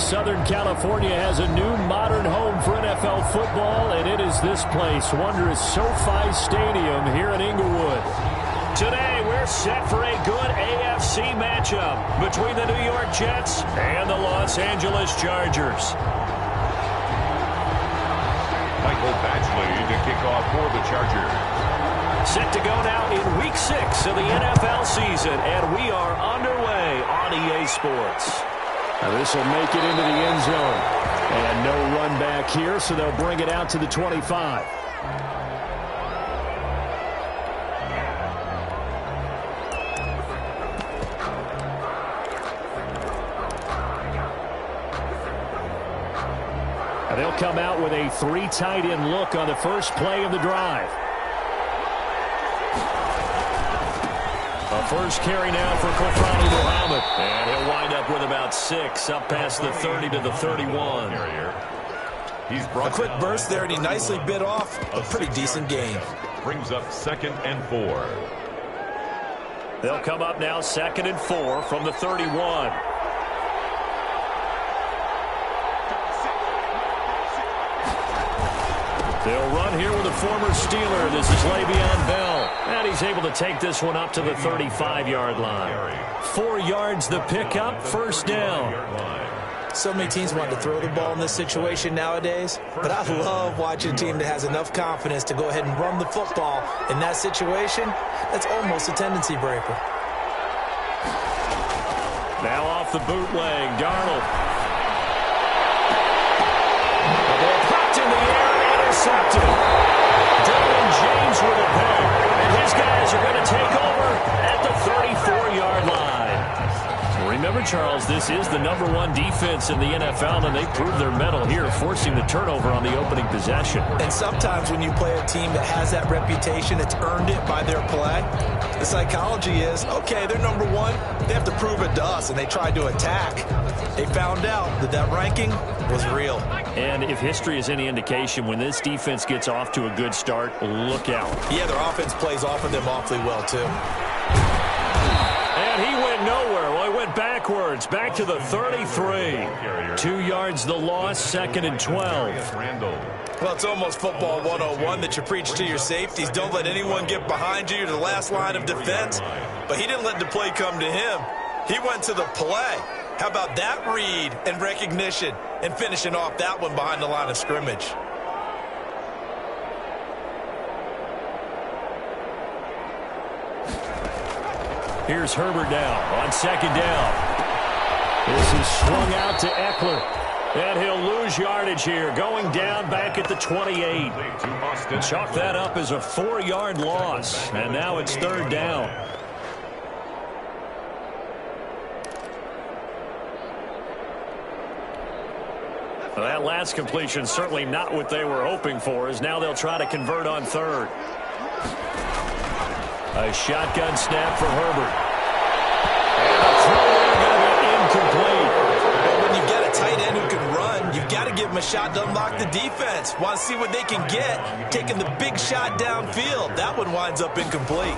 Southern California has a new modern home for NFL football, and it is this place, wondrous SoFi Stadium here in Inglewood. Today, we're set for a good AFC matchup between the New York Jets and the Los Angeles Chargers. Michael Badgley to kick off for the Chargers. Set to go now in Week 6 of the NFL season, and we are underway on EA Sports. Now this will make it into the end zone. And no run back here, so they'll bring it out to the 25. Now they'll come out with a 3 tight end look on the first play of the drive. A first carry now for Kofrani Muhammad. And he'll wind up with about 6, up past the 30 to the 31. He's brought a quick burst there, and he nicely bit off a pretty decent gain. Brings up 2nd and 4. They'll come up now 2nd and 4 from the 31. They'll run here with a former Steeler. This is Le'Veon Bell. And he's able to take this one up to the 35-yard line. 4 yards the pickup, first down. So many teams want to throw the ball in this situation nowadays, but I love watching a team that has enough confidence to go ahead and run the football in that situation. That's almost a tendency breaker. Now off the bootleg, Darnold. Popped in the air, intercepted. Derwin James with a pick, and his guys are going to take over at the 34-yard line. Remember, Charles, this is the #1 defense in the NFL, and they proved their mettle here, forcing the turnover on the opening possession. And sometimes when you play a team that has that reputation, it's earned it by their play. The psychology is, okay, they're #1. They have to prove it to us, and they tried to attack. They found out that that ranking was real. And if history is any indication, when this defense gets off to a good start, look out. Yeah, their offense plays off of them awfully well, too. And he went nowhere. Well, he went backwards, back to the 33. 2 yards the loss, 2nd and 12. Well, it's almost football 101 that you preach to your safeties. Don't let anyone get behind you to the last line of defense. But he didn't let the play come to him. He went to the play. How about that read and recognition and finishing off that one behind the line of scrimmage? Here's Herbert now on 2nd down. This is swung out to Eckler. And he'll lose yardage here, going down back at the 28. Chalk that up as a 4-yard loss. And now it's 3rd down. Well, that last completion certainly not what they were hoping for, as now they'll try to convert on 3rd. A shotgun snap for Herbert. And a throw going to be incomplete. When you get a tight end who can run, you've got to give him a shot to unlock the defense. Want to see what they can get, taking the big shot downfield. That one winds up incomplete.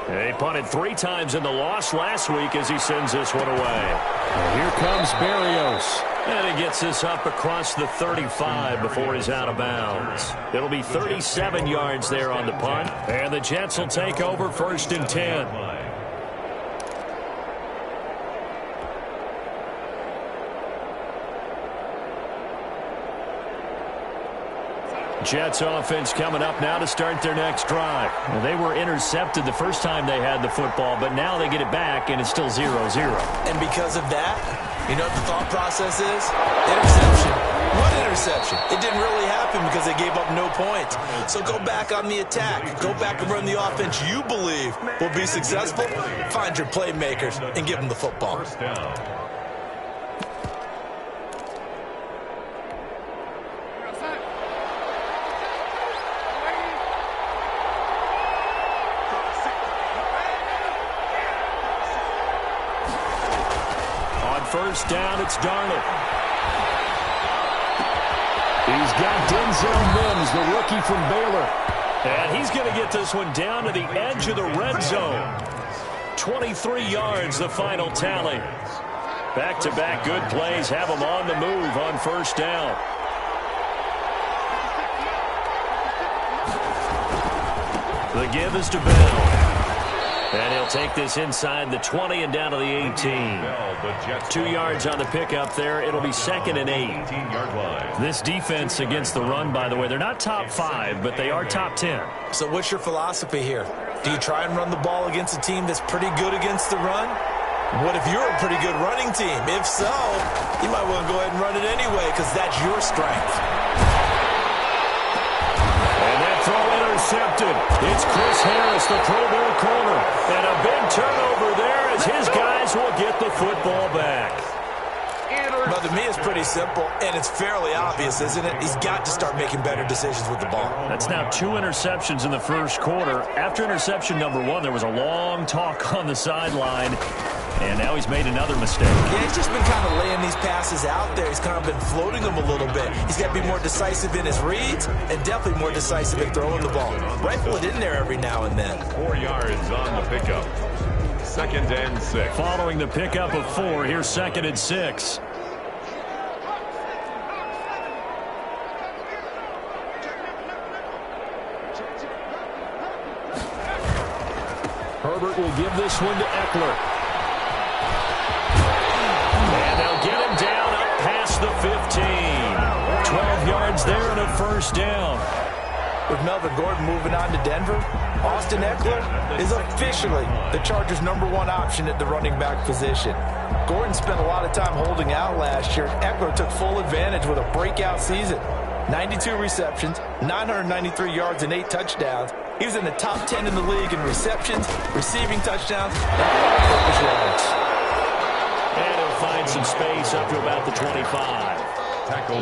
He punted 3 times in the loss last week as he sends this one away. And here comes Berrios. And he gets this up across the 35 before he's out of bounds. It'll be 37 yards there on the punt. And the Jets will take over 1st and 10. Jets offense coming up now to start their next drive. Well, they were intercepted the first time they had the football, but now they get it back, and it's still 0-0. And because of that, you know what the thought process is? Interception. What interception? It didn't really happen because they gave up no points. So go back on the attack. Go back and run the offense you believe will be successful. Find your playmakers and give them the football. First down, it's Darnold. He's got Denzel Mims, the rookie from Baylor. And he's going to get this one down to the edge of the red zone. 23 yards, the final tally. Back-to-back good plays have them on the move on first down. The give is to Bell. And he'll take this inside the 20 and down to the 18. 2 yards on the pickup there. It'll be 2nd and 8. This defense against the run, by the way, they're not top 5, but they are top 10. So what's your philosophy here? Do you try and run the ball against a team that's pretty good against the run? What if you're a pretty good running team? If so, you might want to go ahead and run it anyway because that's your strength. And that throw intercepted. It's Chris Harris, the Pro Bowl corner. And a big turnover there as his guys will get the football back. Well, to me, it's pretty simple, and it's fairly obvious, isn't it? He's got to start making better decisions with the ball. That's now 2 interceptions in the first quarter. After interception number 1, there was a long talk on the sideline, and now he's made another mistake. Yeah, he's just been kind of laying these passes out there. He's kind of been floating them a little bit. He's got to be more decisive in his reads and definitely more decisive in throwing the ball. Rifle it in there every now and then. 4 yards on the pickup. 2nd and 6. Following the pickup of 4, here's 2nd and 6. Herbert will give this one to Eckler. And they'll get him down up past the 15. 12 yards there and a first down. With Melvin Gordon moving on to Denver, Austin Eckler is officially the Chargers' #1 option at the running back position. Gordon spent a lot of time holding out last year. Eckler took full advantage with a breakout season. 92 receptions, 993 yards, and 8 touchdowns. He was in the top 10 in the league in receptions, receiving touchdowns, and all-purpose yards. And he'll find some space up to about the 25.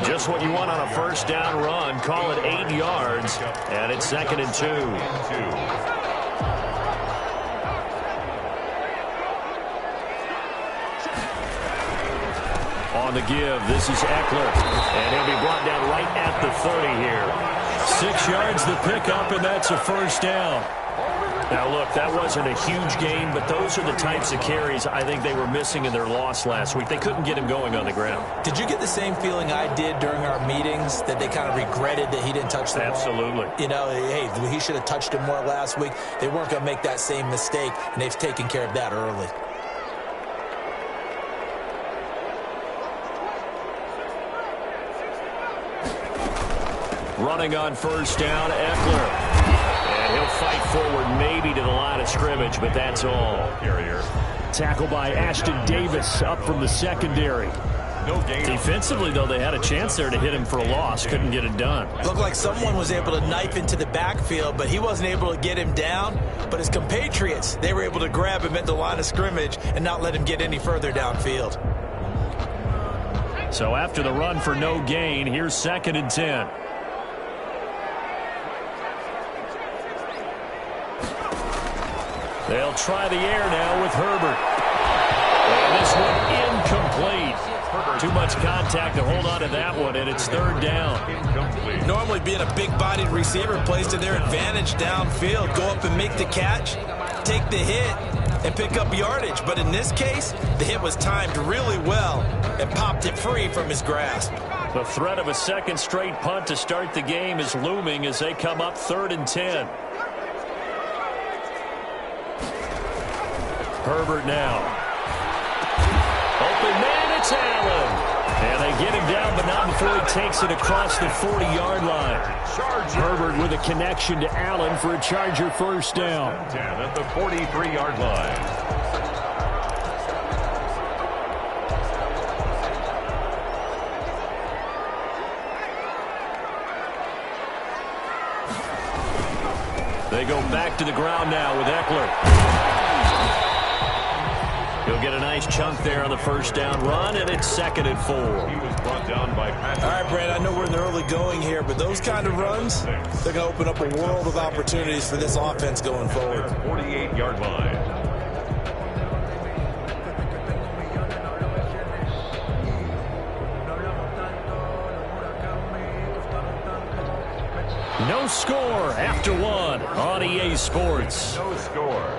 Just what you want on a first down run. Call it 8 yards, and it's 2nd and 2. On the give, this is Eckler, and he'll be brought down right at the 30 here. 6 yards the pickup, and that's a first down. Now, look, that wasn't a huge gain, but those are the types of carries I think they were missing in their loss last week. They couldn't get him going on the ground. Did you get the same feeling I did during our meetings, that they kind of regretted that he didn't touch the ball? Absolutely. You know, hey, he should have touched him more last week. They weren't going to make that same mistake, and they've taken care of that early. Running on first down, Eckler. And he'll fight forward maybe to the line of scrimmage, but that's all. Tackled by Ashton Davis up from the secondary. No gain. Defensively, though, they had a chance there to hit him for a loss. Couldn't get it done. Looked like someone was able to knife into the backfield, but he wasn't able to get him down. But his compatriots, they were able to grab him at the line of scrimmage and not let him get any further downfield. So after the run for no gain, here's 2nd and 10. They'll try the air now with Herbert. And this one incomplete. Too much contact to hold on to that one, and it's 3rd down. Normally being a big-bodied receiver plays to their advantage downfield. Go up and make the catch, take the hit, and pick up yardage. But in this case, the hit was timed really well and popped it free from his grasp. The threat of a second straight punt to start the game is looming as they come up 3rd and 10. Herbert now. Open man, it's Allen. And they get him down, but not before he takes it across the 40-yard line. Herbert with a connection to Allen for a Charger first down. At the 43-yard line. They go back to the ground now with Eckler. He'll get a nice chunk there on the first down run, and it's 2nd and 4. He was brought down by Patrick. All right, Brad, I know we're in the early going here, but those kind of runs, they're going to open up a world of opportunities for this offense going forward. 48-yard line. No score after 1 on EA Sports. No score.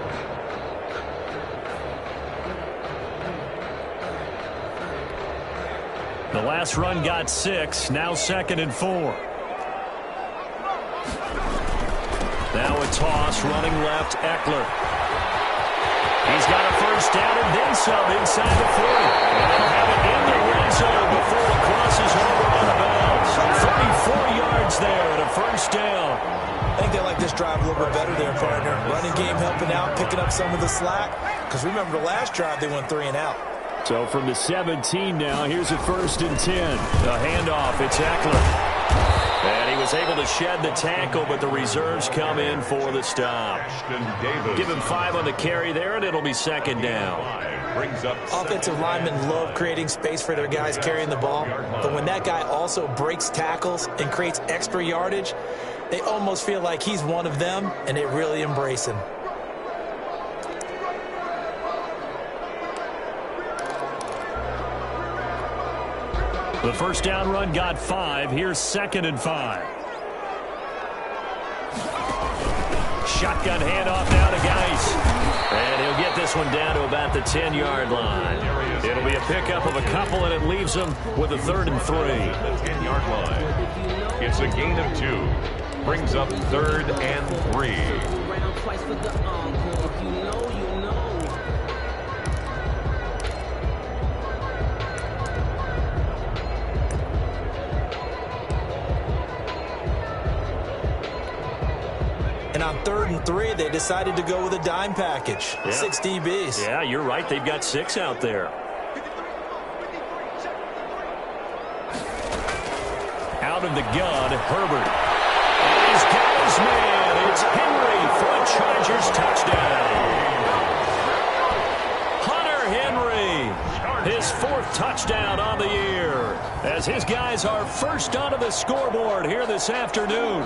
The last run got 6. Now 2nd and 4. Now a toss running left, Eckler. He's got a first down and then some inside the 40. And they'll have it in the red zone before it crosses over on the bounds. 34 yards there and a first down. I think they like this drive a little bit better there, partner. Running game helping out, picking up some of the slack. Because remember the last drive they went 3 and out. So from the 17 now, here's a 1st and 10. The handoff, it's Eckler. And he was able to shed the tackle, but the reserves come in for the stop. Give him 5 on the carry there, and it'll be 2nd down. Offensive linemen love creating space for their guys carrying the ball, but when that guy also breaks tackles and creates extra yardage, they almost feel like he's one of them, and they really embrace him. The first down run got 5. Here's 2nd and 5. Shotgun handoff now to Geis. And he'll get this one down to about the 10-yard line. It'll be a pickup of a couple, and it leaves them with a 3rd and 3. 10-yard line. It's a gain of 2. Brings up 3rd and 3. And on 3rd and 3, they decided to go with a dime package. Yeah. 6 DBs. Yeah, you're right. They've got 6 out there. Out of the gun, Herbert. And he's got his man. It's Henry for a Chargers touchdown. Hunter Henry, his 4th touchdown on the year, as his guys are first onto the scoreboard here this afternoon.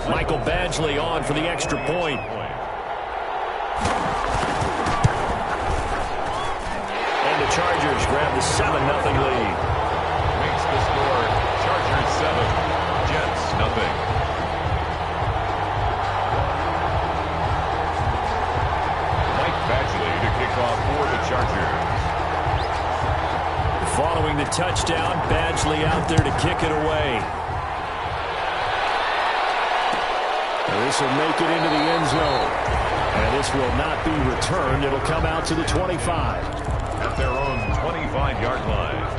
Michael Badgley on for the extra point. And the Chargers grab the 7-0 lead. Makes the score. Chargers 7, Jets nothing. Mike Badgley to kick off for the Chargers. Following the touchdown, Badgley out there to kick it away. This will make it into the end zone. And this will not be returned. It'll come out to the 25. At their own 25-yard line.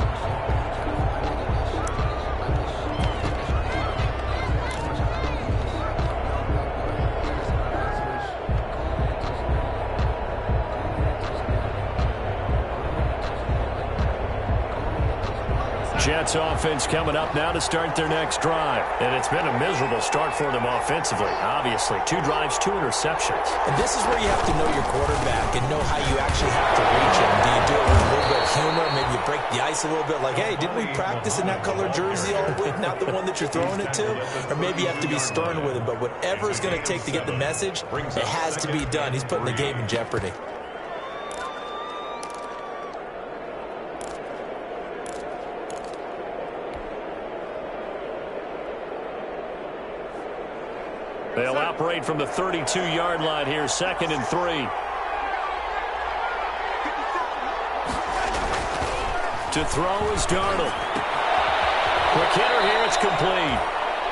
Jets offense coming up now to start their next drive. And it's been a miserable start for them offensively, obviously. 2 drives, 2 interceptions. And this is where you have to know your quarterback and know how you actually have to reach him. Do you do it with a little bit of humor? Maybe you break the ice a little bit like, hey, didn't we practice in that color jersey all week, not the one that you're throwing it to? Or maybe you have to be stern with him. But whatever it's going to take to get the message, it has to be done. He's putting the game in jeopardy. They'll operate from the 32-yard line here, 2nd and 3. To throw is Darnold. Quick hitter here, it's complete.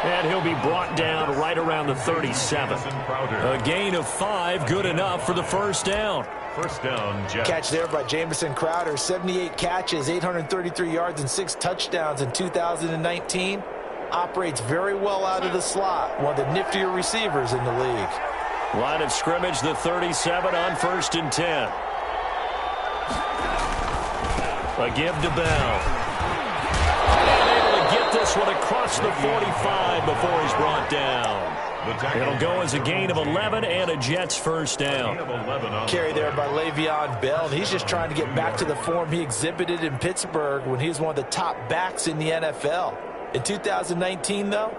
And he'll be brought down right around the 37. A gain of 5, good enough for the first down. First down, Jets. Catch there by Jamison Crowder. 78 catches, 833 yards, and 6 touchdowns in 2019. Operates very well out of the slot. One of the niftier receivers in the league. Line of scrimmage, the 37 on 1st and 10. A give to Bell. And able to get this one across the 45 before he's brought down. It'll go as a gain of 11 and a Jets first down. Carry there by Le'Veon Bell. And he's just trying to get back to the form he exhibited in Pittsburgh when he was one of the top backs in the NFL. In 2019, though,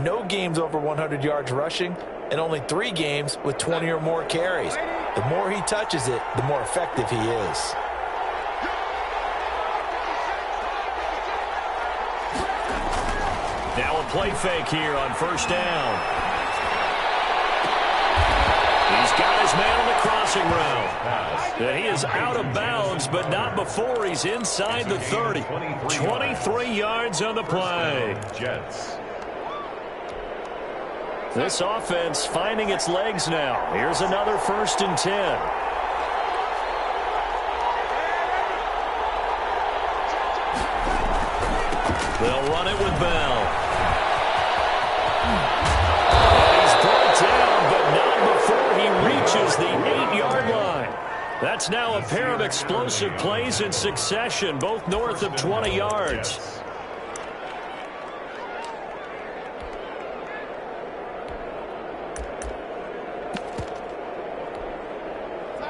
no games over 100 yards rushing and only 3 games with 20 or more carries. The more he touches it, the more effective he is. Now a play fake here on first down. He's got his man on the crossing route. And he is out of bounds, but not before he's inside the 30. 23 yards on the play. Jets. This offense finding its legs now. Here's another 1st and 10. They'll run it with Bell. And he's brought down, but not before he reaches the 8-yard line. That's now a pair of explosive plays in succession, both north of 20 yards.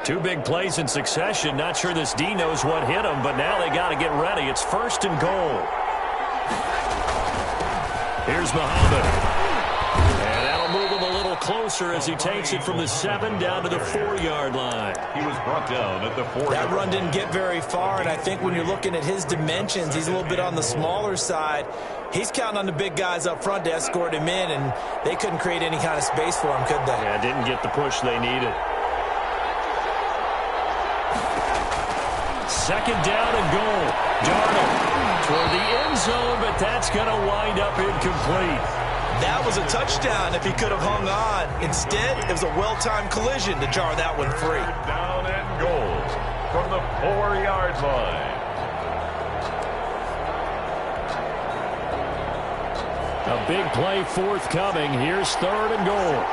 Two big plays in succession. Not sure this D knows what hit him, but now they got to get ready. It's 1st and goal. Here's Muhammad. And that'll move him a little closer as he takes it from the 7 down to the 4-yard line. He was brought down at the 4. That run didn't get very far, and I think when you're looking at his dimensions, he's a little bit on the smaller side. He's counting on the big guys up front to escort him in, and they couldn't create any kind of space for him, could they? Yeah, didn't get the push they needed. 2nd down and goal. Darnold toward the end zone, but that's going to wind up incomplete. That was a touchdown if he could have hung on. Instead, it was a well-timed collision to jar that one free. Down and goal from the 4-yard line. A big play forthcoming. Here's 3rd and goal.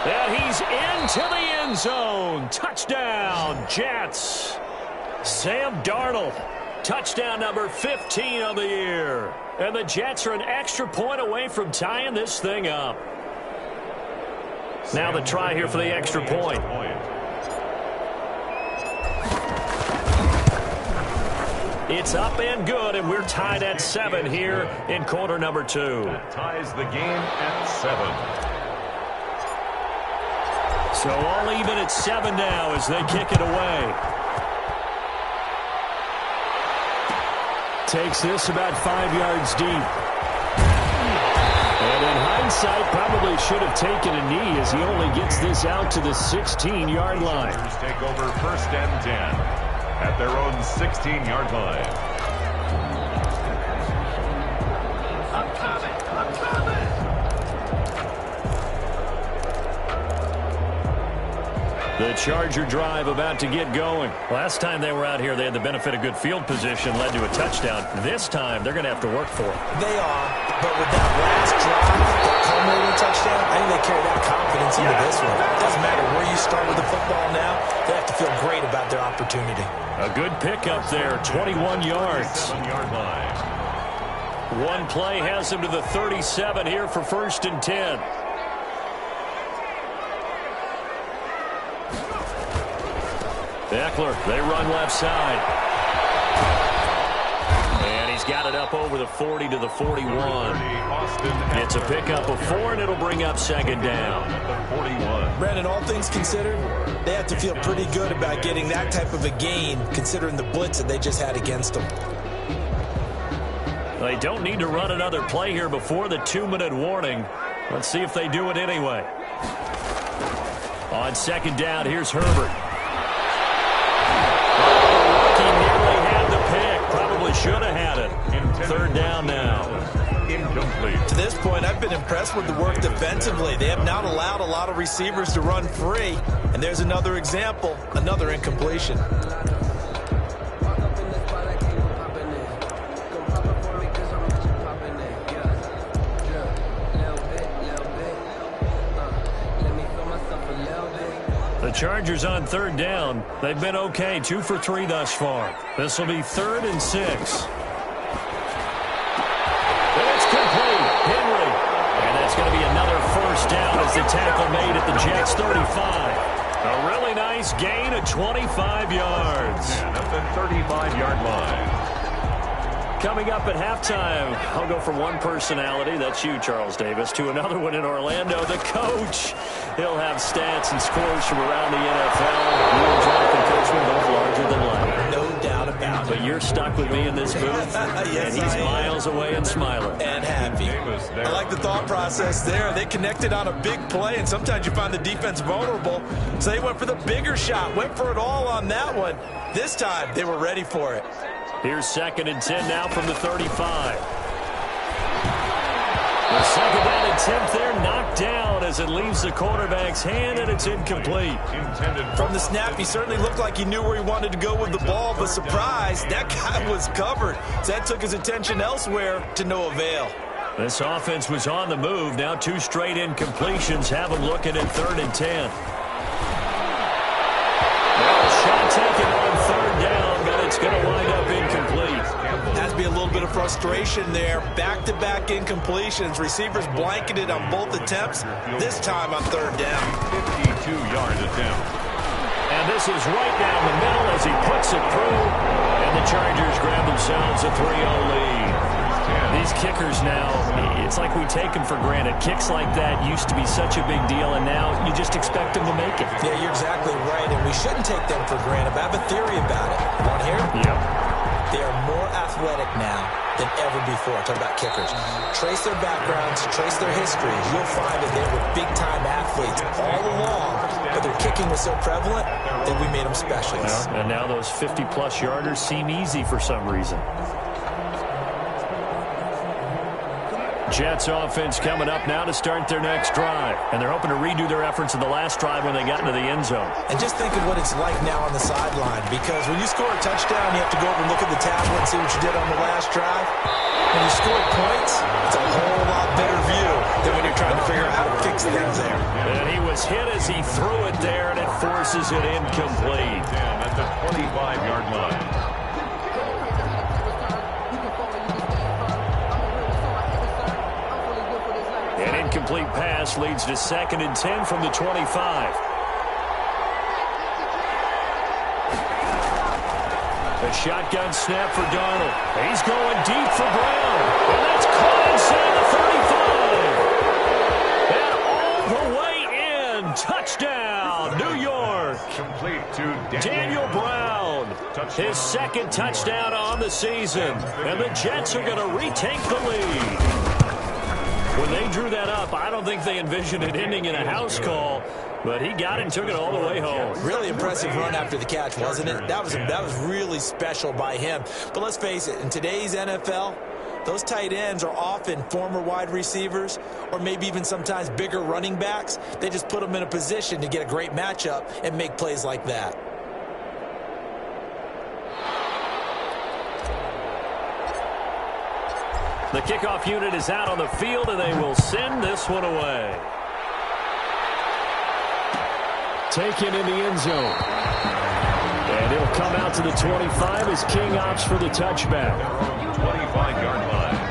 And he's into the end zone. Touchdown, Jets. Sam Darnold. Touchdown number 15 of the year. And the Jets are an extra point away from tying this thing up. Now the try here for the extra point. It's up and good, and we're tied at 7 here in quarter number 2. That ties the game at 7. So all even at 7 now as they kick it away. Takes this about 5 yards deep. And in hindsight, probably should have taken a knee as he only gets this out to the 16-yard line. Take over 1st and 10 at their own 16-yard line. The Charger drive about to get going. Last time they were out here, they had the benefit of good field position, led to a touchdown. This time, they're going to have to work for it. They are, but with that last drive, that culminating touchdown, I think they carry that confidence into this one. It doesn't matter where you start with the football now. They have to feel great about their opportunity. A good pickup there, 21 yards. 7-yard line. One play has him to the 37 here for 1st and 10. Eckler, they run left side. And he's got it up over the 40 to the 41. It's a pickup of 4, and it'll bring up 2nd down. The 41. Brandon, all things considered, they have to feel pretty good about getting that type of a gain, considering the blitz that they just had against them. They don't need to run another play here before the 2-minute warning. Let's see if they do it anyway. On 2nd down, here's Herbert. Should have had it. 3rd down now. Incomplete. To this point, I've been impressed with the work defensively. They have not allowed a lot of receivers to run free. And there's another example, another incompletion. The Chargers on 3rd down. They've been okay, 2 for 3 thus far. This will be 3rd and 6. And it's complete. Henry. And that's going to be another 1st down as the tackle made at the Jets 35. A really nice gain of 25 yards. And at the 35-yard line. Coming up at halftime, I'll go from one personality, that's you, Charles Davis, to another one in Orlando, the coach. He'll have stats and scores from around the NFL. You and Jonathan Coachman, both larger than life. No doubt about but you're stuck with me in this booth, yes, and he's miles away and smiling. And happy. I like the thought process there. They connected on a big play, and sometimes you find the defense vulnerable, so they went for the bigger shot, went for it all on that one. This time, they were ready for it. Here's 2nd and 10 now from the 35. The second down attempt there knocked down as it leaves the quarterback's hand, and it's incomplete. From the snap, he certainly looked like he knew where he wanted to go with the ball, but surprise, that guy was covered. So that took his attention elsewhere to no avail. This offense was on the move. Now 2 straight incompletions have them looking at 3rd and 10. Well, shot taken on 3rd down, but it's going to wind up incomplete. Has to be a little bit of frustration there. Back-to-back incompletions. Receivers blanketed on both attempts, this time on 3rd down. 52-yard attempt. And this is right down the middle as he puts it through. And the Chargers grab themselves a 3-0 lead. These kickers now, it's like we take them for granted. Kicks like that used to be such a big deal, and now you just expect them to make it. Yeah, you're exactly right, and we shouldn't take them for granted. But I have a theory about it. Want to hear it? Yep. They are more athletic now than ever before. Talk about kickers. Trace their backgrounds, trace their histories. You'll find that they were big-time athletes all along, but their kicking was so prevalent that we made them specialists. Well, and now those 50-plus yarders seem easy for some reason. Jets offense coming up now to start their next drive. And they're hoping to redo their efforts in the last drive when they got into the end zone. And just think of what it's like now on the sideline, because when you score a touchdown, you have to go over and look at the tablet and see what you did on the last drive. When you score points, it's a whole lot better view than when you're trying to figure out how to fix things there. And he was hit as he threw it there, and it forces it incomplete. At the 25-yard line. An incomplete pass leads to 2nd and 10 from the 25. A shotgun snap for Darnold. He's going deep for Brown. And that's caught inside the 35. And all the way in. Touchdown, New York. Complete to Daniel Brown. His 2nd touchdown on the season. And the Jets are going to retake the lead. When they drew that up, I don't think they envisioned it ending in a house call, but he got it and took it all the way home. Really impressive run after the catch, wasn't it? That was really special by him. But let's face it, in today's NFL, those tight ends are often former wide receivers or maybe even sometimes bigger running backs. They just put them in a position to get a great matchup and make plays like that. The kickoff unit is out on the field, and they will send this one away. Taken in the end zone. And it'll come out to the 25 as King opts for the touchback. 25-yard line.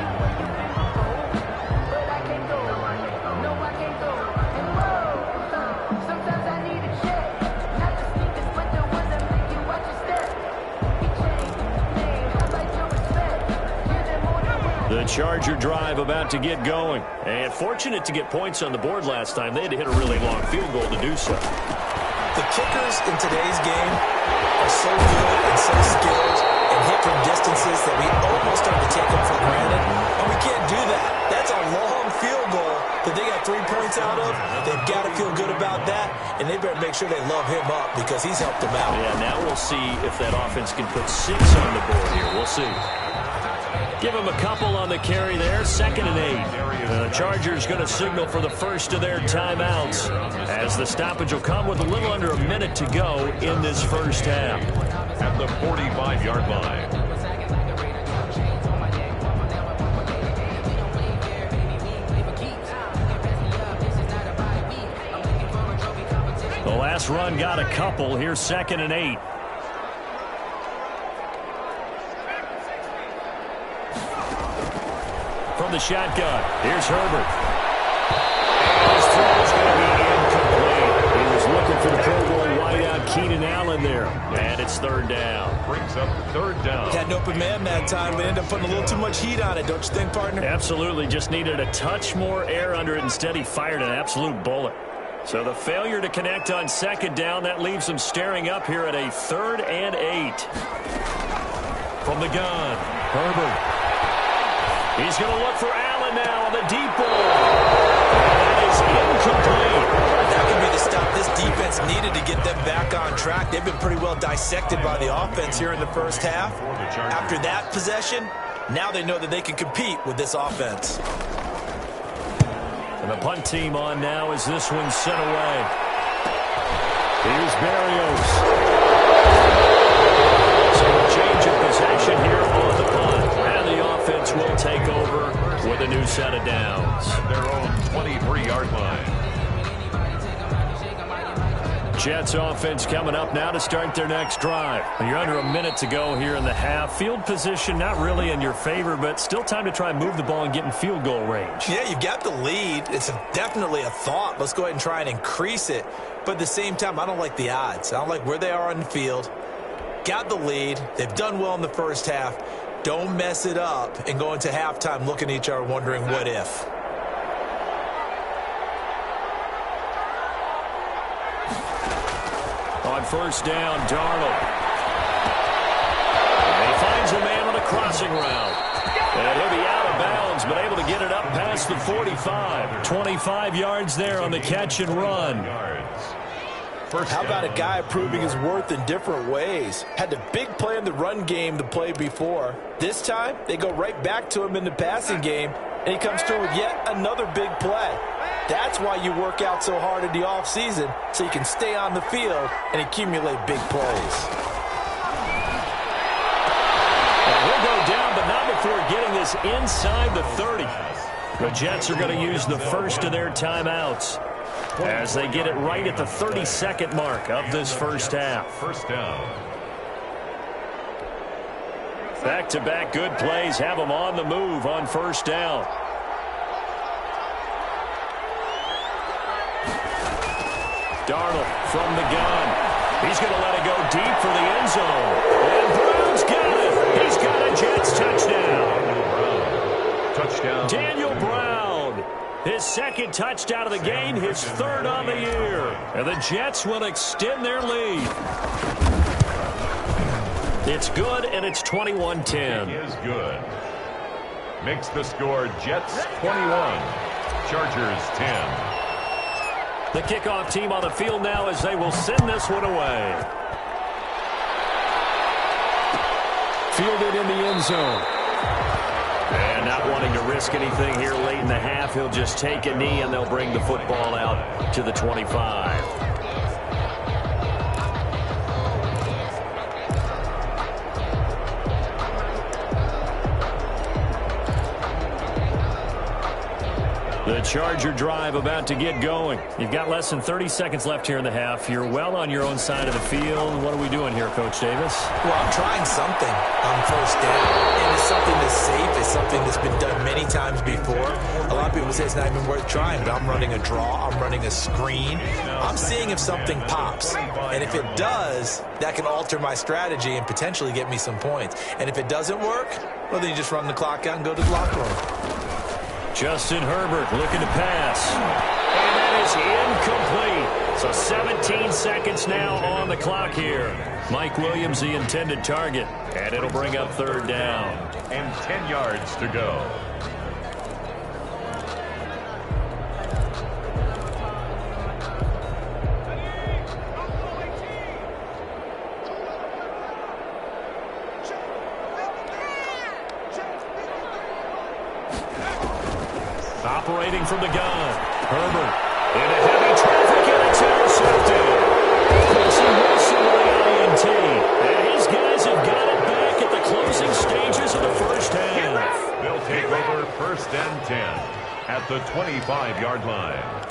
The Charger drive about to get going. And fortunate to get points on the board last time. They had to hit a really long field goal to do so. The kickers in today's game are so good and so skilled and hit from distances that we almost start to take them for granted. And we can't do that. That's a long field goal that they got 3 points out of. They've got to feel good about that. And they better make sure they love him up because he's helped them out. Yeah, now we'll see if that offense can put 6 on the board here. We'll see. Give him a couple on the carry there. 2nd and 8. The Chargers going to signal for the first of their timeouts as the stoppage will come with a little under a minute to go in this first half. At the 45-yard line. The last run got a couple. Here's 2nd and 8. From the shotgun, here's Herbert. His throw is going to be incomplete. He was looking for the Pro Bowl wideout Keenan Allen there. And it's 3rd down. Brings up 3rd down. Had an open man that time, but ended up putting a little too much heat on it, don't you think, partner? Absolutely. Just needed a touch more air under it. Instead, he fired an absolute bullet. So the failure to connect on 2nd down, that leaves them staring up here at a 3rd and 8. from the gun. Herbert. He's going to look for Allen now on the deep ball. That is incomplete. That could be the stop this defense needed to get them back on track. They've been pretty well dissected by the offense here in the first half. After that possession, now they know that they can compete with this offense. And the punt team on now as this one's sent away. Here's Berrios. So a change of possession here on the punt. And the offense will take over with a new set of downs. At their own 23-yard line. Jets offense coming up now to start their next drive. You're under a minute to go here in the half. Field position not really in your favor, but still time to try and move the ball and get in field goal range. Yeah, you've got the lead. It's definitely a thought. Let's go ahead and try and increase it. But at the same time, I don't like the odds. I don't like where they are on the field. Got the lead. They've done well in the first half. Don't mess it up and go into halftime looking at each other wondering what if. On first down, Darnold. And he finds a man on a crossing route. And he'll be out of bounds, but able to get it up past the 45. 25 yards there on the catch and run. How about a guy proving his worth in different ways? Had the big play in the run game the play before. This time, they go right back to him in the passing game, and he comes through with yet another big play. That's why you work out so hard in the offseason, so you can stay on the field and accumulate big plays. And he'll go down, but not before getting this inside the 30. The Jets are going to use the first of their timeouts as they get it right at the 32nd mark of this first half. First down. Back-to-back good plays have them on the move on first down. Darnold from the gun. He's going to let it go deep for the end zone. And Brown's got it. He's got a Jets touchdown. Touchdown. Daniel Brown. His second touchdown of the game, his third on the year. And the Jets will extend their lead. It's good, and it's 21-10. It is good. Makes the score Jets 21, Chargers 10. The kickoff team on the field now as they will send this one away. Fielded in the end zone. And not wanting to risk anything here late in the half, he'll just take a knee and they'll bring the football out to the 25. The Charger drive about to get going. You've got less than 30 seconds left here in the half. You're well on your own side of the field. What are we doing here, Coach Davis? Well, I'm trying something on first down. And it's something that's safe. It's something that's been done many times before. A lot of people say it's not even worth trying, but I'm running a draw. I'm running a screen. I'm seeing if something pops. And if it does, that can alter my strategy and potentially get me some points. And if it doesn't work, well, then you just run the clock out and go to the locker room. Justin Herbert looking to pass. And that is incomplete. So 17 seconds now on the clock here. Mike Williams, the intended target. And it'll bring up third down. And 10 yards to go. Operating from the gun. Herbert into heavy traffic, and it's intercepted. Quincy Wilson with the INT. And his guys have got it back at the closing stages of the first half. They'll take over first and 10 at the 25-yard line.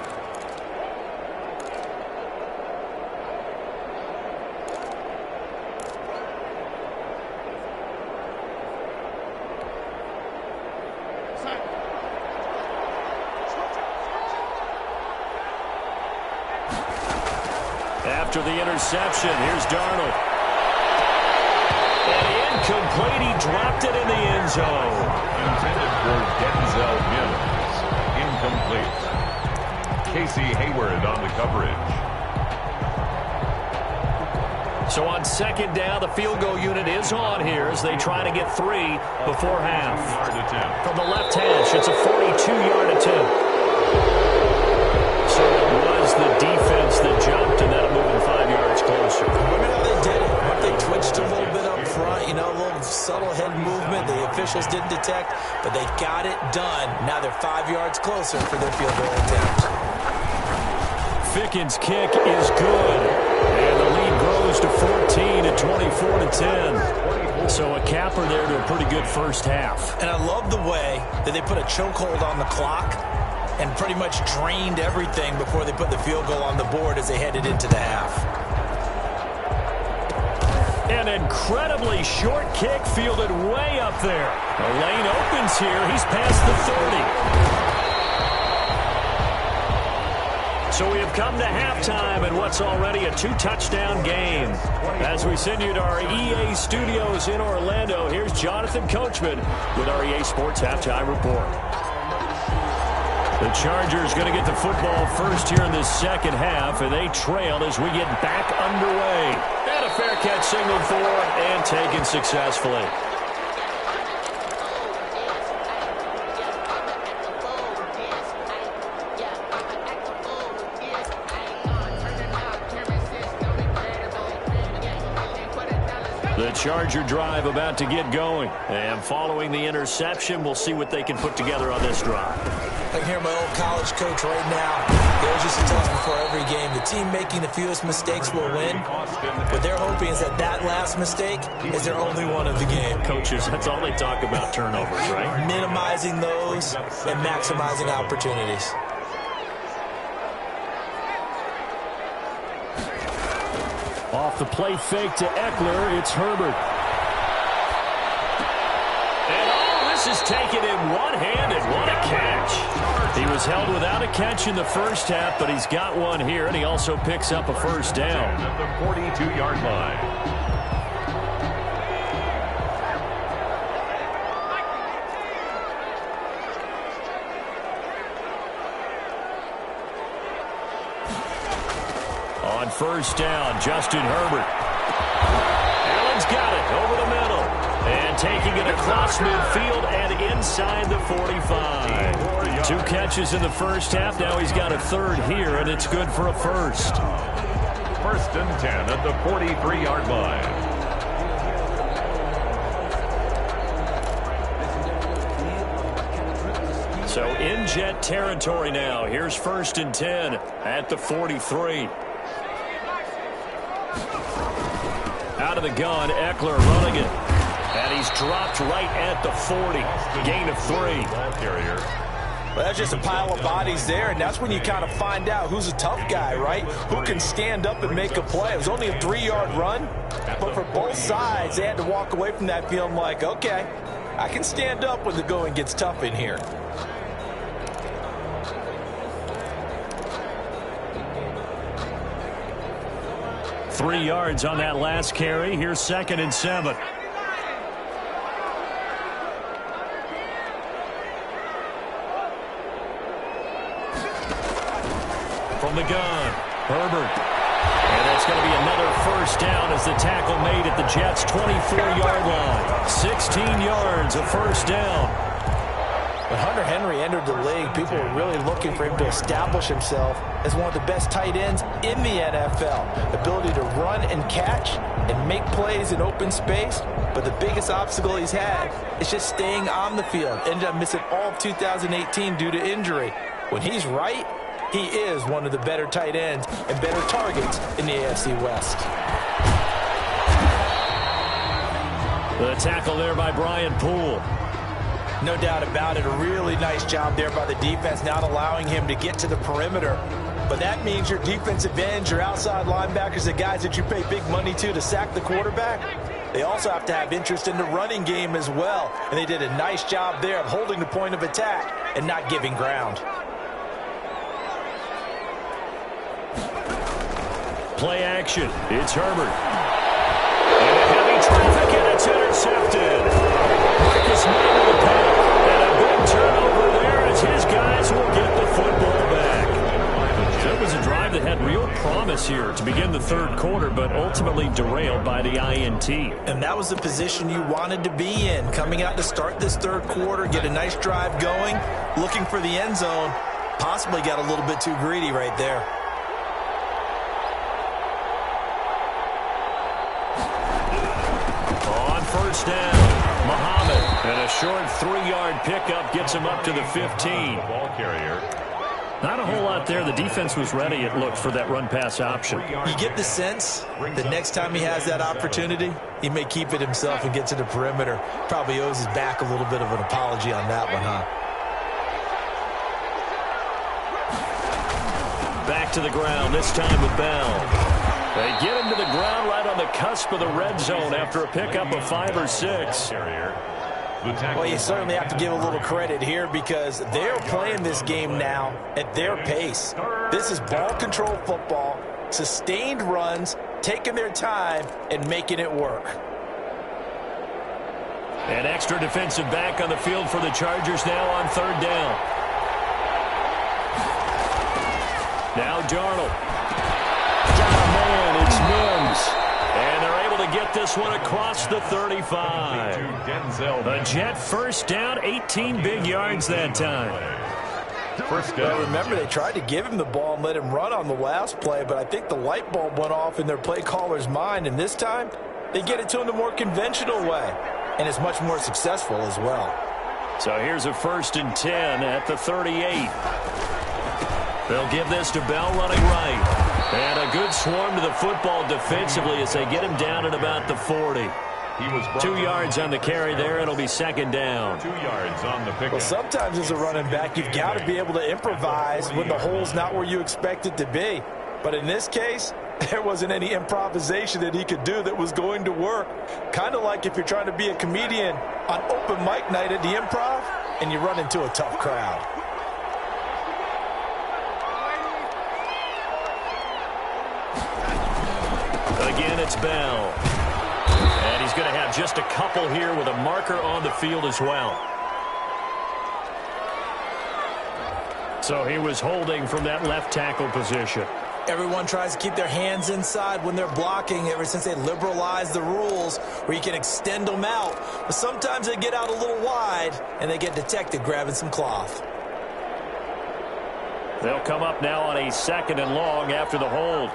After the interception, here's Darnold. And incomplete, he dropped it in the end zone. Intended for Denzel Mims. Incomplete. Casey Hayward on the coverage. So on second down, the field goal unit is on here as they try to get 3 before half. From the left hash, it's a 42-yard attempt. So it was the defense that jumped, and that'll move them 5 yards closer. Look at how they did it. They twitched a little bit up front, a little subtle head movement the officials didn't detect, but they got it done. Now they're 5 yards closer for their field goal attempt. Fickens' kick is good, and the lead grows to 14 at 24-10. So a capper there to a pretty good first half. And I love the way that they put a chokehold on the clock and pretty much drained everything before they put the field goal on the board as they headed into the half. An incredibly short kick fielded way up there. The lane opens here. He's past the 30. So we have come to halftime in what's already a 2-touchdown game. As we send you to our EA studios in Orlando, here's Jonathan Coachman with our EA Sports Halftime Report. The Chargers going to get the football first here in this second half, and they trail as we get back underway. And a fair catch signaled for and taken successfully. The Charger drive about to get going. And following the interception, we'll see what they can put together on this drive. I can hear my old college coach right now. They always used to tell us before every game, the team making the fewest mistakes will win. What they're hoping is that that last mistake is their only one of the game. Coaches, that's all they talk about, turnovers, right? Minimizing those and maximizing opportunities. Off the play fake to Eckler, it's Herbert. And this is taken in one-handed. What a catch. He was held without a catch in the first half, but he's got one here, and he also picks up a first down. At the 42-yard line. On first down, Justin Herbert. Allen's got it over the middle. And taking it across midfield and inside the 45. 2 catches in the first half. Now he's got a third here, and it's good for a first. First and 10 at the 43-yard line. So in Jet territory now. Here's first and 10 at the 43. Out of the gun, Eckler running it. And he's dropped right at the 40. Gain of 3. Carrier. Well, that's just a pile of bodies there, and that's when you kind of find out who's a tough guy, right? Who can stand up and make a play. It was only a 3-yard run, but for both sides, they had to walk away from that feeling like, okay, I can stand up when the going gets tough in here. Three yards on that last carry. Here's second and 7. From the gun, Herbert. And that's going to be another first down as the tackle made at the Jets' 24-yard line. 16 yards, a first down. When Hunter Henry entered the league, people were really looking for him to establish himself as one of the best tight ends in the NFL. Ability to run and catch and make plays in open space. But the biggest obstacle he's had is just staying on the field. Ended up missing all of 2018 due to injury. When he's right, he is one of the better tight ends and better targets in the AFC West. The tackle there by Brian Poole. No doubt about it. A really nice job there by the defense, not allowing him to get to the perimeter. But that means your defensive ends, your outside linebackers, the guys that you pay big money to sack the quarterback, they also have to have interest in the running game as well. And they did a nice job there of holding the point of attack and not giving ground. Play action. It's Herbert. And a heavy traffic, and it's intercepted. Marcus May with the pick. And a big turnover there as his guys will get the football back. That was a drive that had real promise here to begin the third quarter, but ultimately derailed by the INT. And that was the position you wanted to be in, coming out to start this third quarter, get a nice drive going, looking for the end zone. Possibly got a little bit too greedy right there. On first down, Muhammad. And a short 3-yard pickup gets him up to the 15. Ball carrier. Not a whole lot there. The defense was ready, it looked, for that run-pass option. You get the sense that next time he has that opportunity, he may keep it himself and get to the perimeter. Probably owes his back a little bit of an apology on that one, huh? Back to the ground, this time with Bell. They get him to the ground right on the cusp of the red zone after a pickup of 5 or 6. Well, you certainly have to give a little credit here because they're playing this game now at their pace. This is ball control football, sustained runs, taking their time, and making it work. An extra defensive back on the field for the Chargers now on third down. Now Darnold. Got a man, it's Mims. And they're able to get this one across the 35. A Jet first down, 18 big yards that time. First down. Well, remember, they tried to give him the ball and let him run on the last play, but I think the light bulb went off in their play caller's mind, and this time they get it to him the more conventional way, and it's much more successful as well. So here's a 1st and 10 at the 38. They'll give this to Bell running right. And a good swarm to the football defensively as they get him down at about the 40. He was 2 yards on the carry there. It'll be second down. 2 yards on the pickup. Well, sometimes as a running back, you've got to be able to improvise when the hole's not where you expect it to be. But in this case, there wasn't any improvisation that he could do that was going to work. Kind of like if you're trying to be a comedian on open mic night at the Improv and you run into a tough crowd. Again, it's Bell. And he's going to have just a couple here with a marker on the field as well. So he was holding from that left tackle position. Everyone tries to keep their hands inside when they're blocking ever since they liberalized the rules where you can extend them out. But sometimes they get out a little wide and they get detected grabbing some cloth. They'll come up now on a 2nd and long after the hold.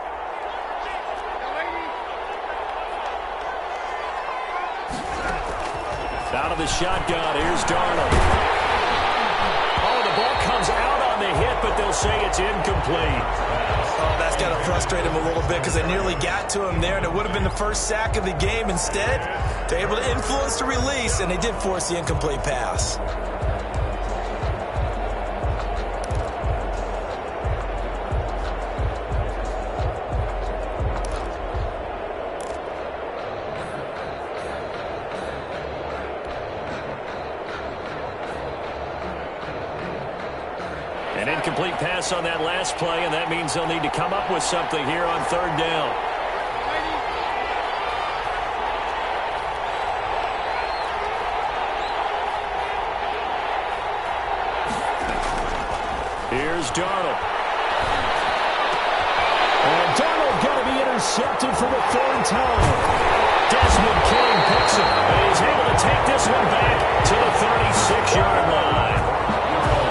Out of the shotgun, here's Darnold. Oh, the ball comes out on the hit, but they'll say it's incomplete. Oh, that's got to frustrate him a little bit because they nearly got to him there, and it would have been the first sack of the game. Instead, they're able to influence the release, and they did force the incomplete pass. An incomplete pass on that last play, and that means they'll need to come up with something here on third down. Here's Darnold. And Darnold going to be intercepted for the 3rd time. Desmond King picks him, and he's able to take this one back to the 36-yard line.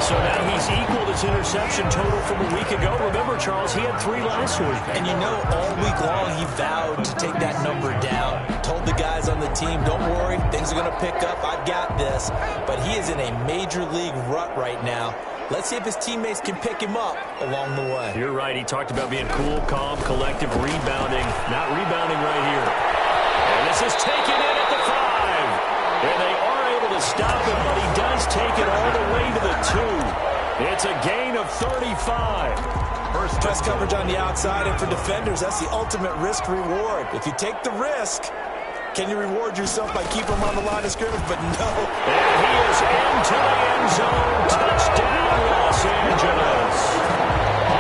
So now he's equaled his interception total from a week ago. Remember, Charles, he had 3 last week. And you know, all week long he vowed to take that number down. Told the guys on the team, don't worry, things are going to pick up. I've got this. But he is in a major league rut right now. Let's see if his teammates can pick him up along the way. You're right. He talked about being cool, calm, collective, rebounding. Not rebounding right here. And this is taken in at the 5. And they are able to stop him, but he does take it all the way to the 2. It's a gain of 35. First press coverage on the outside, and for defenders, that's the ultimate risk-reward. If you take the risk, can you reward yourself by keeping him on the line of scrimmage? But no. And he is into the end zone. Touchdown, Los Angeles.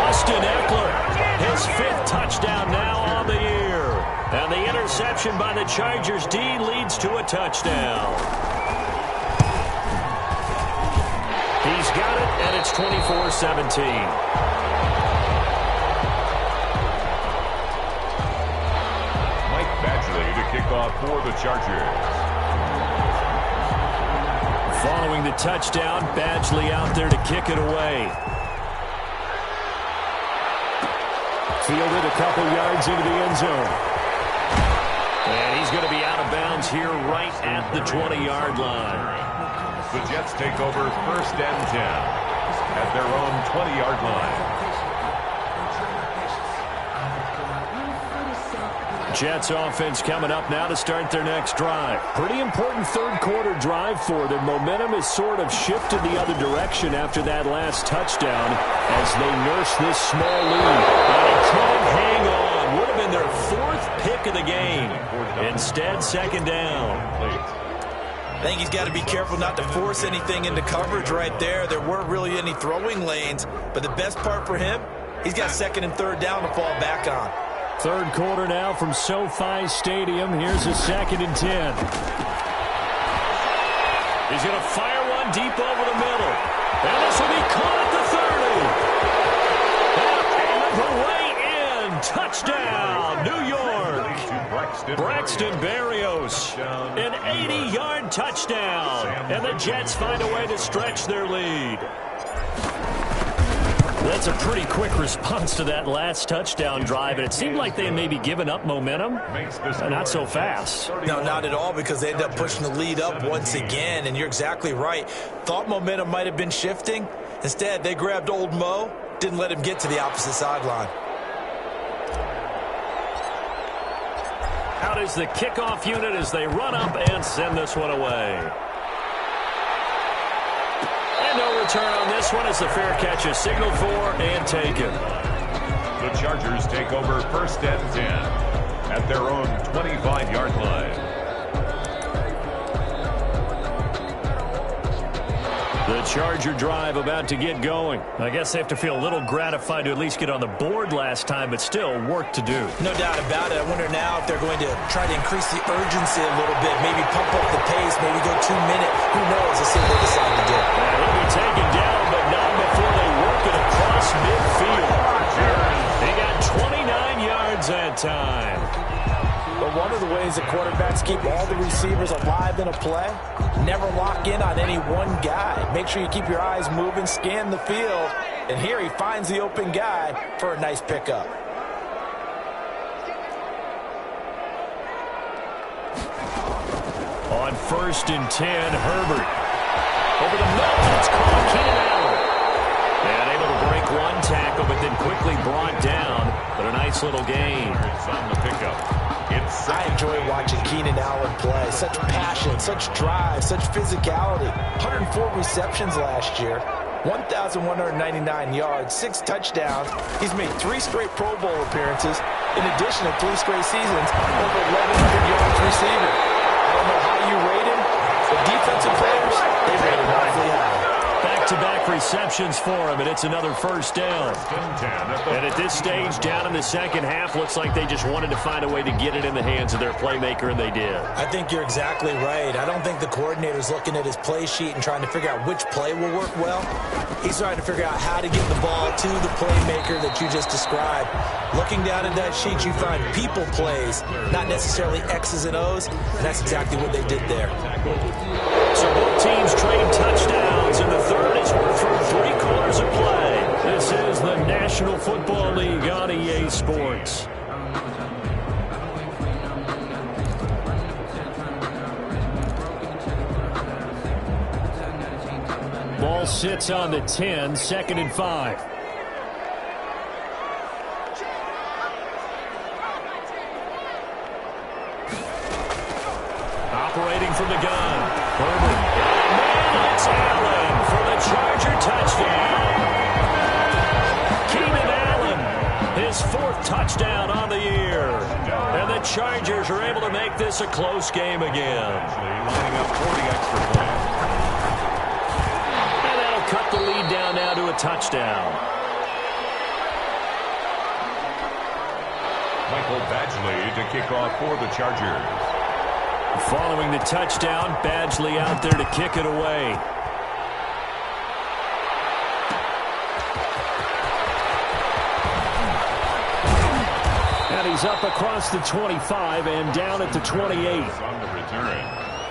Austin Eckler, his 5th touchdown now on the year. And the interception by the Chargers D leads to a touchdown. He's got it, and it's 24-17. kickoff for the Chargers. Following the touchdown, Badgley out there to kick it away. Fielded a couple yards into the end zone. And he's going to be out of bounds here right at the 20-yard line. The Jets take over 1st and 10 at their own 20-yard line. Jets offense coming up now to start their next drive. Pretty important third-quarter drive for them. Momentum has sort of shifted the other direction after that last touchdown as they nurse this small lead. And it can't hang on. Would have been their 4th pick of the game. Instead, 2nd down. I think he's got to be careful not to force anything into coverage right there. There weren't really any throwing lanes, but the best part for him, he's got 2nd and 3rd down to fall back on. Third quarter now from SoFi Stadium. Here's a 2nd and 10. He's going to fire one deep over the middle. And this will be caught at the 30. And the way in. Touchdown, New York. Braxton Berrios. An 80-yard touchdown. And the Jets find a way to stretch their lead. That's a pretty quick response to that last touchdown drive, and it seemed like they had maybe given up momentum. Not so fast. No, not at all, because they ended up pushing the lead up once again, and you're exactly right. Thought momentum might have been shifting. Instead, they grabbed old Mo, didn't let him get to the opposite sideline. Out is the kickoff unit as they run up and send this one away. No return on this one as the fair catch is signaled for and taken. The Chargers take over 1st and 10 at their own 25-yard line. The Charger drive about to get going. I guess they have to feel a little gratified to at least get on the board last time, but still work to do. No doubt about it. I wonder now if they're going to try to increase the urgency a little bit, maybe pump up the pace, maybe go 2 minute. Who knows? Let's see what they decide to do. He'll be taken down, but not before they work it across midfield. He got 29 yards that time. But one of the ways that quarterbacks keep all the receivers alive in a play, never lock in on any one guy. Make sure you keep your eyes moving, scan the field, and here he finds the open guy for a nice pickup. On 1st and 10, Herbert. Over the middle, it's called Keenan Allen. And able to break one tackle, but then quickly brought down. But a nice little gain. It's on the pickup. I enjoy watching Keenan Allen play. Such passion, such drive, such physicality. 104 receptions last year, 1,199 yards, 6 touchdowns. He's made 3 straight Pro Bowl appearances, in addition to 3 straight seasons, over 1,100 yards receiving. I don't know how you rate him, but defensive players, they rate him awfully high. Back-to-back receptions for him, and it's another 1st down. And at this stage, down in the second half, looks like they just wanted to find a way to get it in the hands of their playmaker, and they did. I think you're exactly right. I don't think the coordinator's looking at his play sheet and trying to figure out which play will work well. He's trying to figure out how to get the ball to the playmaker that you just described. Looking down at that sheet, you find people plays, not necessarily X's and O's, and that's exactly what they did there. So both teams trade touchdowns, and the third is worked through 3 quarters of play. This is the National Football League on EA Sports. Ball sits on the 10, 2nd and 5. Operating from the gun. Herbert. And it's Allen for the Charger touchdown. Keenan Allen, his 4th touchdown on the year. And the Chargers are able to make this a close game again. Lining up 40 extra points. And that'll cut the lead down now to a touchdown. Michael Badgley to kick off for the Chargers. Following the touchdown, Badgley out there to kick it away. And And he's up across the 25 and down at the 28. On the return,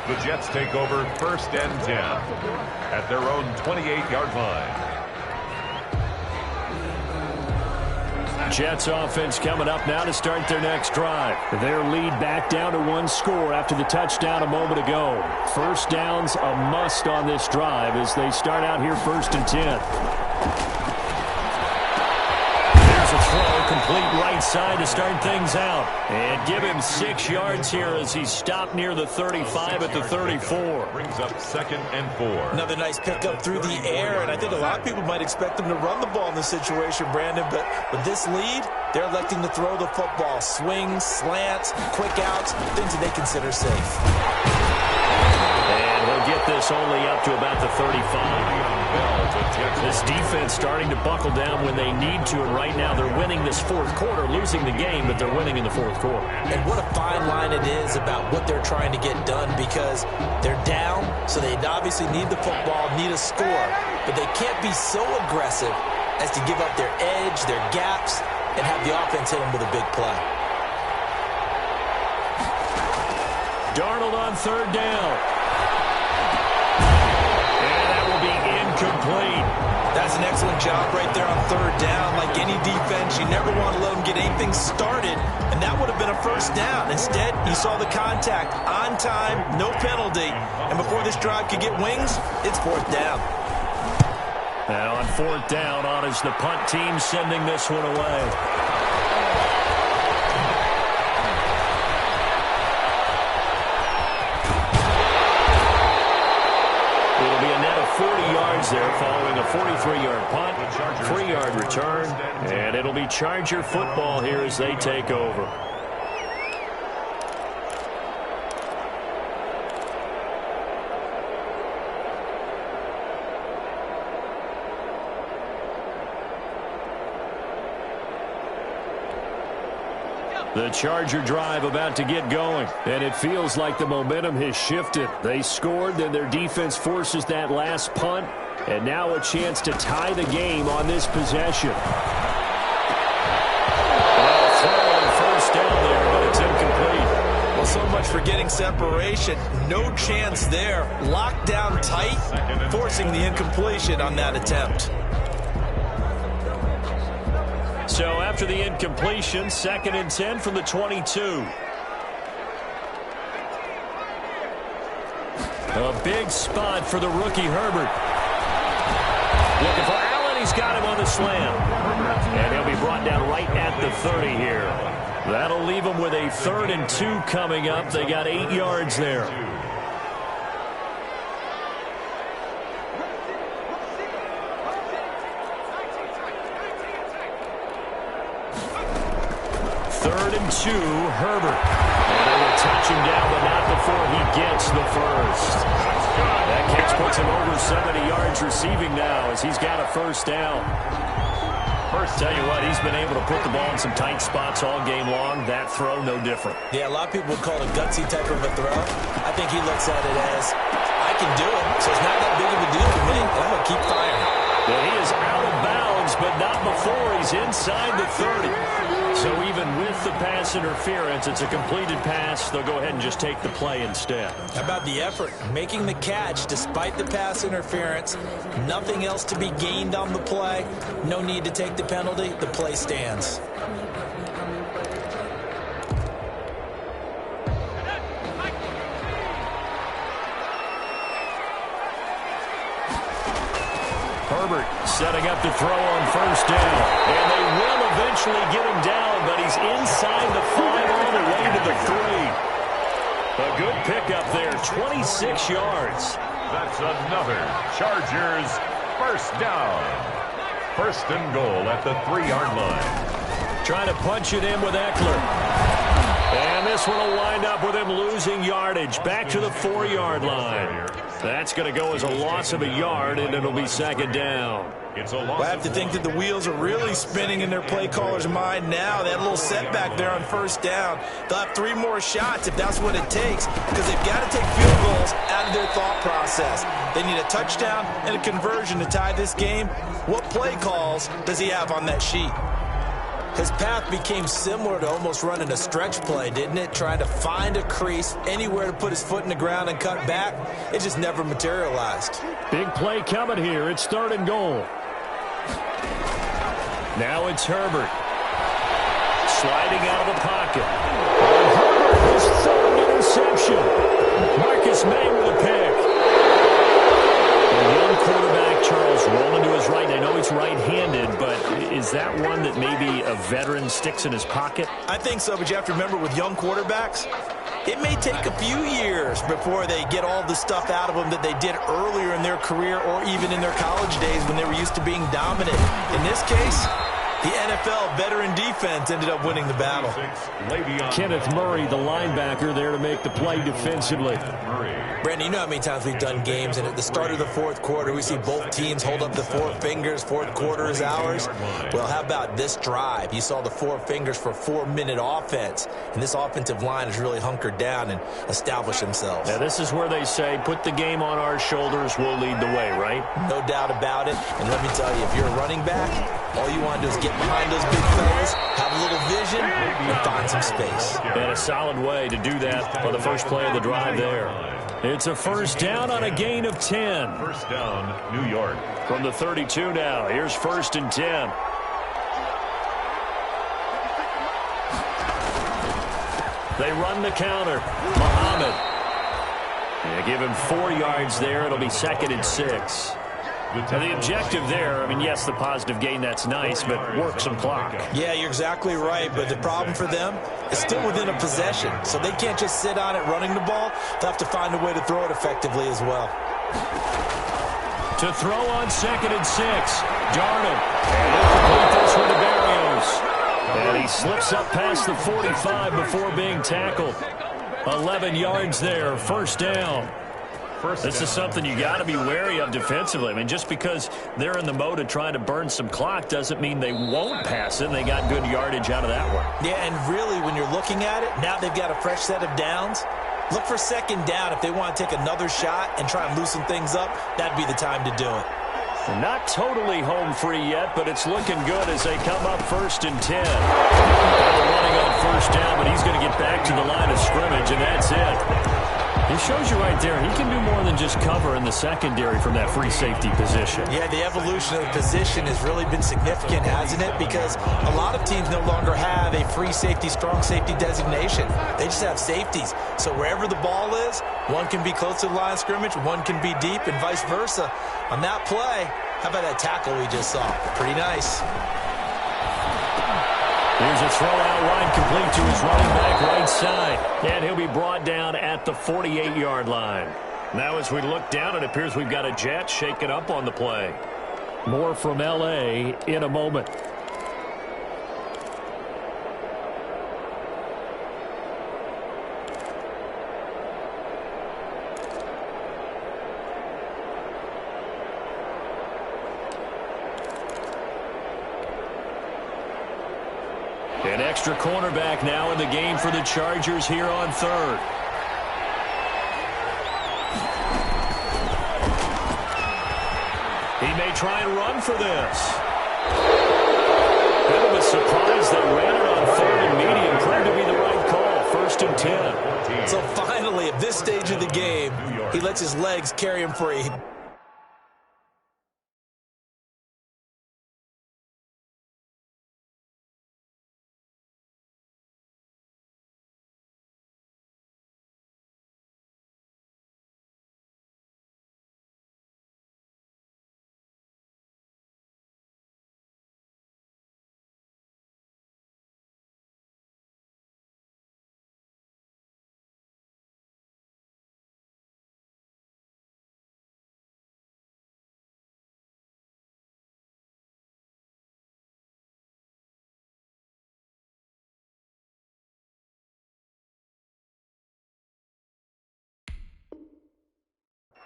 the Jets take over 1st and 10 at their own 28-yard line. Jets offense coming up now to start their next drive. Their lead back down to 1 score after the touchdown a moment ago. First down's a must on this drive as they start out here 1st and 10. Throw complete right side to start things out. And give him 6 yards here as he's stopped near the 35 at the 34. Brings up 2nd and 4. Another nice pickup through the air, and I think a lot of people might expect them to run the ball in this situation, Brandon, but with this lead, they're electing to throw the football. Swings, slants, quick outs, things that they consider safe. And he'll get this only up to about the 35. This defense starting to buckle down when they need to, and right now they're winning this 4th quarter, losing the game, but they're winning in the 4th quarter. And what a fine line it is about what they're trying to get done, because they're down, so they obviously need the football, need a score, but they can't be so aggressive as to give up their edge, their gaps, and have the offense hit them with a big play. Darnold on 3rd down. Complete. That's an excellent job right there on 3rd down. Like any defense, you never want to let them get anything started, and that would have been a 1st down. Instead, you saw the contact on time, no penalty, and before this drive could get wings, it's 4th down. And on 4th down, on is the punt team sending this one away. It'll be a net of 40 yards there following a 43-yard punt, 3-yard return, and it'll be Charger football here as they take over. The Charger drive about to get going, and it feels like the momentum has shifted. They scored, then their defense forces that last punt, and now a chance to tie the game on this possession. Throw on 1st down there, but it's incomplete. Well, so much for getting separation. No chance there. Locked down tight, forcing the incompletion on that attempt. So after the incompletion, 2nd and 10 from the 22. A big spot for the rookie Herbert. Looking for Allen. He's got him on the slam. And he'll be brought down right at the 30 here. That'll leave him with a 3rd and 2 coming up. They got 8 yards there. Herbert. And they will touch him down, but not before he gets the 1st. That catch puts him over 70 yards receiving now as he's got a 1st down. Tell you what, he's been able to put the ball in some tight spots all game long. That throw, no different. Yeah, a lot of people would call it a gutsy type of a throw. I think he looks at it as, I can do it, so it's not that big of a deal to me, and I'm going to keep firing. Well, he is out of bounds, but not before he's inside the 30. So even with the pass interference, it's a completed pass. They'll go ahead and just take the play instead. How about the effort? Making the catch despite the pass interference. Nothing else to be gained on the play. No need to take the penalty. The play stands. Herbert setting up to throw on 1st down. And they will eventually get him down, but he's inside the 5 all the way to the 3. A good pickup there, 26 yards. That's another Chargers 1st down. 1st and goal at the 3-yard line. Trying to punch it in with Eckler. And this one will wind up with him losing yardage back to the 4-yard line. That's going to go as a loss of a yard, and it'll be 2nd down. It's a loss. Well, I have to think that the wheels are really spinning in their play caller's mind now. That little setback there on 1st down. They'll have 3 more shots if that's what it takes, because they've got to take field goals out of their thought process. They need a touchdown and a conversion to tie this game. What play calls does he have on that sheet? His path became similar to almost running a stretch play, didn't it? Trying to find a crease, anywhere to put his foot in the ground and cut back. It just never materialized. Big play coming here. It's 3rd and goal. Now it's Herbert. Sliding out of the pocket. And Herbert, his 3rd interception. Marcus May with a pick. A young quarterback, Charles, rolling to his right. I know he's right-handed, but is that one that maybe a veteran sticks in his pocket? I think so, but you have to remember with young quarterbacks, it may take a few years before they get all the stuff out of them that they did earlier in their career or even in their college days when they were used to being dominant. In this case, the NFL veteran defense ended up winning the battle. Kenneth Murray, the linebacker, there to make the play defensively. Brandon, you know how many times we've done games, and at the start of the 4th quarter, we see both teams hold up the 4 fingers, 4th quarter is ours. Well, how about this drive? You saw the 4 fingers for 4-minute offense, and this offensive line has really hunkered down and established themselves. Now, this is where they say, put the game on our shoulders, we'll lead the way, right? No doubt about it, and let me tell you, if you're a running back, all you want to do is get behind those big fellas, have a little vision, and find some space. And a solid way to do that on the first play of the drive there. It's a 1st down on a gain of 10. 1st down, New York. From the 32 now, here's 1st and 10. They run the counter. Muhammad. Yeah, give him 4 yards there. It'll be 2nd and 6. Now, the objective there, I mean, yes, the positive gain, that's nice, but work some clock. Yeah, you're exactly right, but the problem for them is still within a possession, so they can't just sit on it running the ball. They'll have to find a way to throw it effectively as well. To throw on 2nd and 6, Darnold. And they'll complete this one to Berrios. And he slips up past the 45 before being tackled. 11 yards there, 1st down. This is something you got to be wary of defensively. I mean, just because they're in the mode of trying to burn some clock doesn't mean they won't pass it. And they got good yardage out of that one. Yeah, and really, when you're looking at it, now they've got a fresh set of downs. Look for 2nd down if they want to take another shot and try and loosen things up. That'd be the time to do it. They're not totally home free yet, but it's looking good as they come up 1st and 10. They're running on 1st down, but he's going to get back to the line of scrimmage, and that's it. It shows you right there, he can do more than just cover in the secondary from that free safety position. Yeah, the evolution of the position has really been significant, hasn't it? Because a lot of teams no longer have a free safety, strong safety designation. They just have safeties. So wherever the ball is, one can be close to the line of scrimmage, one can be deep, and vice versa. On that play, how about that tackle we just saw? Pretty nice. Here's a throw out wide, complete to his running back right side. And he'll be brought down at the 48-yard line. Now as we look down, it appears we've got a jet shaken up on the play. More from L.A. in a moment. An extra cornerback now in the game for the Chargers here on 3rd. He may try and run for this. Bit of a surprise they ran it on 3rd and medium. Proved to be the right call. 1st and 10. So finally, at this stage of the game, he lets his legs carry him for a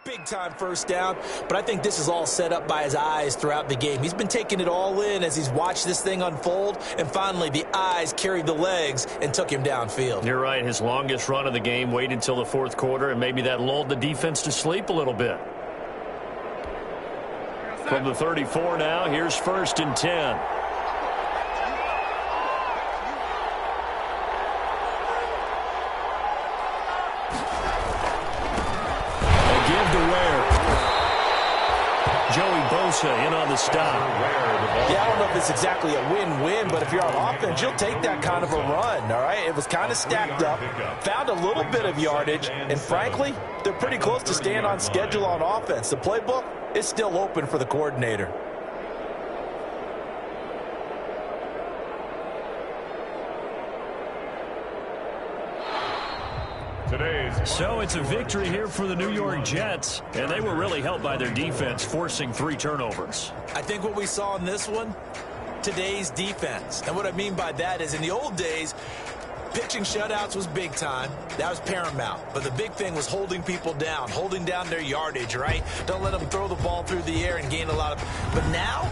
big-time 1st down, but I think this is all set up by his eyes throughout the game. He's been taking it all in as he's watched this thing unfold, and finally the eyes carried the legs and took him downfield. You're right. His longest run of the game waited until the 4th quarter, and maybe that lulled the defense to sleep a little bit. From the 34 now, here's 1st and 10. Bosa in on the stop. Yeah, I don't know if it's exactly a win-win, but if you're on offense, you'll take that kind of a run, all right? It was kind of stacked up, found a little bit of yardage, and frankly, they're pretty close to staying on schedule on offense. The playbook is still open for the coordinator. So it's a victory here for the New York Jets, and they were really helped by their defense, forcing 3 turnovers. I think what we saw in this one, today's defense. And what I mean by that is in the old days, pitching shutouts was big time. That was paramount. But the big thing was holding people down, holding down their yardage, right? Don't let them throw the ball through the air and gain a lot of... But now,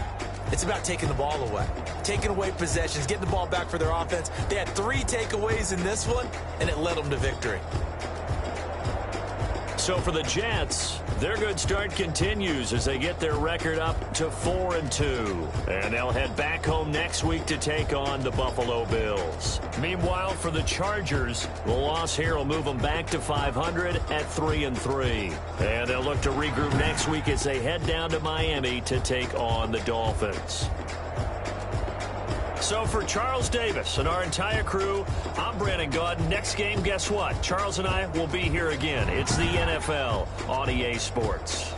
it's about taking the ball away, taking away possessions, getting the ball back for their offense. They had 3 takeaways in this one, and it led them to victory. So for the Jets, their good start continues as they get their record up to 4-2. And they'll head back home next week to take on the Buffalo Bills. Meanwhile, for the Chargers, the loss here will move them back to 500 at 3-3. And they'll look to regroup next week as they head down to Miami to take on the Dolphins. So for Charles Davis and our entire crew, I'm Brandon Gaudin. Next game, guess what? Charles and I will be here again. It's the NFL on EA Sports.